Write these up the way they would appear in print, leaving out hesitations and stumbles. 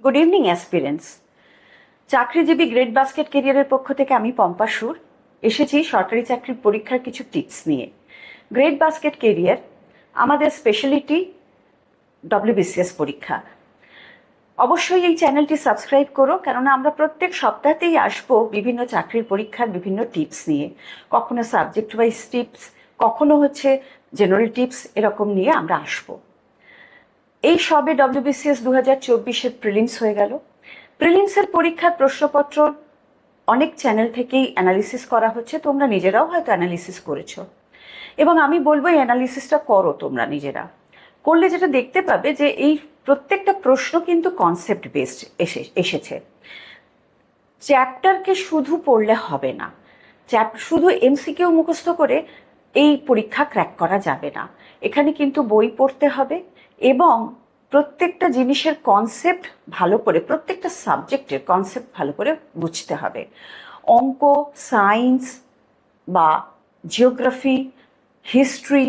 Good evening aspirants. চাকরিজীবী grade basket কেরিয়ারের পক্ষ থেকে আমি পম্পা সুর এসেছি সরকারি চাকরির পরীক্ষার কিছু টিপস নিয়ে। গ্রেড বাস্কেট কেরিয়ার আমাদের স্পেশালিটি ডব্লিউবিসিএস পরীক্ষা। অবশ্যই এই চ্যানেলটি সাবস্ক্রাইব করো, কেননা আমরা প্রত্যেক সপ্তাহতেই আসবো বিভিন্ন চাকরির পরীক্ষার বিভিন্ন টিপস নিয়ে। কখনো সাবজেক্ট ওয়াইজ টিপস, কখনো হচ্ছে জেনারেল টিপস, এরকম নিয়ে আমরা আসবো। এই সবে ডব্লিউবিসিএস 2024-এর প্রিলিমস হয়ে গেল। প্রিলিমসের পরীক্ষার প্রশ্নপত্র অনেক চ্যানেল থেকেই অ্যানালিসিস করা হচ্ছে, তোমরা নিজেরাও হয়তো অ্যানালিসিস করেছো, এবং আমি বলবো এই অ্যানালিসিসটা করো তোমরা নিজেরা। করলে যেটা দেখতে পাবে যে এই প্রত্যেকটা প্রশ্ন কিন্তু কনসেপ্ট বেসড এসেছে। চ্যাপ্টারকে শুধু পড়লে হবে না, শুধু এমসিকিউ মুখস্থ করে এই পরীক্ষা ক্র্যাক করা যাবে না। এখানে কিন্তু বই পড়তে হবে এবং প্রত্যেকটা জিনিসের কনসেপ্ট ভালো করে, প্রত্যেকটা সাবজেক্টের কনসেপ্ট ভালো করে বুঝতে হবে। অঙ্ক, সায়েন্স বা জিওগ্রাফি, হিস্ট্রি,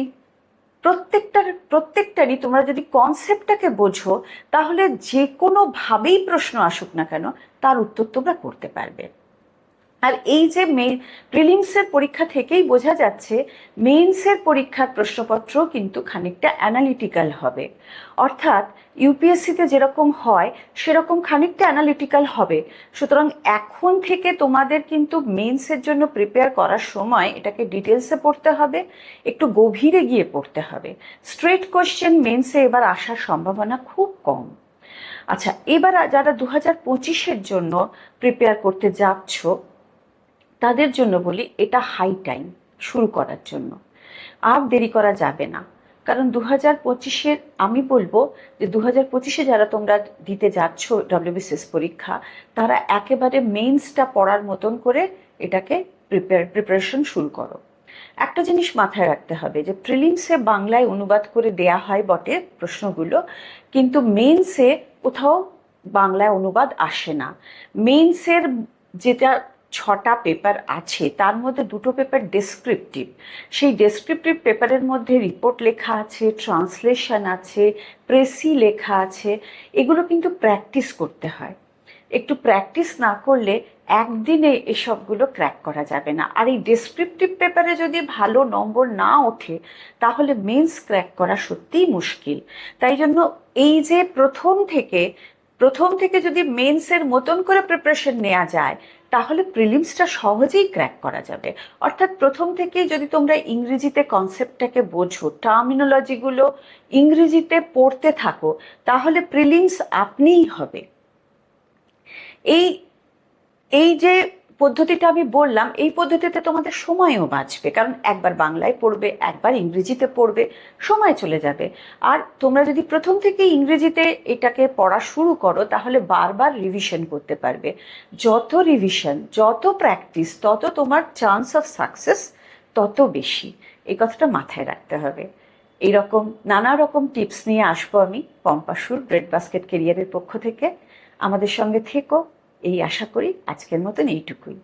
প্রত্যেকটারই তোমরা যদি কনসেপ্টটাকে বোঝো, তাহলে যে কোনোভাবেই প্রশ্ন আসুক না কেন তার উত্তর তোমরা করতে পারবে। আর এই যে প্রিলিমসের পরীক্ষা থেকেই বোঝা যাচ্ছে মেইনসের পরীক্ষার প্রশ্নপত্র কিন্তু খানিকটা অ্যানালিটিক্যাল হবে। অর্থাৎ ইউপিএসসিতে যেরকম হয় সেরকম খানিকটা অ্যানালিটিক্যাল হবে। সুতরাং এখন থেকে তোমাদের কিন্তু মেইনসের জন্য প্রিপেয়ার করার সময় এটাকে ডিটেলসে পড়তে হবে, একটু গভীরে গিয়ে পড়তে হবে। স্ট্রেট কোয়েশ্চেন মেইনসে এবার আসার সম্ভাবনা খুব কম। আচ্ছা, এবার যারা 2025-এর জন্য প্রিপেয়ার করতে যাচ্ছ তাদের জন্য বলি, এটা হাই টাইম শুরু করার জন্য। আর দেরি করা যাবে না, কারণ 2025-এর আমি বলবো যে 2025-এ যারা তোমরা দিতে যাচ্ছ ডব্লিউবিসিএস পরীক্ষা, তারা একেবারে মেইনসটা পড়ার মতন করে এটাকে প্রিপারেশন শুরু করো। একটা জিনিস মাথায় রাখতে হবে যে প্রিলিমসে বাংলায় অনুবাদ করে দেয়া হয় বটে প্রশ্নগুলো, কিন্তু মেইনসে কোথাও বাংলায় অনুবাদ আসে না। মেইনসের যেটা 6টা পেপার আছে তার মধ্যে 2টো পেপার ডেসক্রিপটিভ। সেই ডেসক্রিপটিভ পেপারের মধ্যে রিপোর্ট লেখা আছে, ট্রান্সলেশন আছে, প্রেসি লেখা আছে। এগুলো কিন্তু প্র্যাকটিস করতে হয়। একটু প্র্যাকটিস না করলে একদিনে এসবগুলো ক্র্যাক করা যাবে না। আর এই ডেসক্রিপটিভ পেপারে যদি ভালো নম্বর না ওঠে তাহলে মেন্স ক্র্যাক করা সত্যিই মুশকিল। তাই জন্য এই যে প্রথম থেকে যদি মেন্সের মতন করে প্রিপারেশন নেওয়া যায় তাহলে প্রিলিমসটা সহজেই ক্র্যাক করা যাবে। অর্থাৎ প্রথম থেকেই যদি তোমরা ইংরেজিতে কনসেপ্টটাকে বোঝো, টার্মিনোলজিগুলো ইংরেজিতে পড়তে থাকো, তাহলে প্রিলিমস আপনিই হবে। এই এই যে পদ্ধতিটা আমি বললাম, এই পদ্ধতিতে তোমাদের সময়ও বাঁচবে, কারণ একবার বাংলায় পড়বে, একবার ইংরেজিতে পড়বে, সময় চলে যাবে। আর তোমরা যদি প্রথম থেকে ইংরেজিতে এটাকে পড়া শুরু করো তাহলে বারবার রিভিশন করতে পারবে। যত রিভিশন, যত প্র্যাকটিস, তত তোমার চান্স অফ সাকসেস তত বেশি। এই কথাটা মাথায় রাখতে হবে। এইরকম নানা রকম টিপস নিয়ে আসবো আমি, পম্পা সুর, গ্রেড বাস্কেট কেরিয়ারের পক্ষ থেকে। আমাদের সঙ্গে থেকো, এই আশা করি। আজকের মতন এইটুকুই।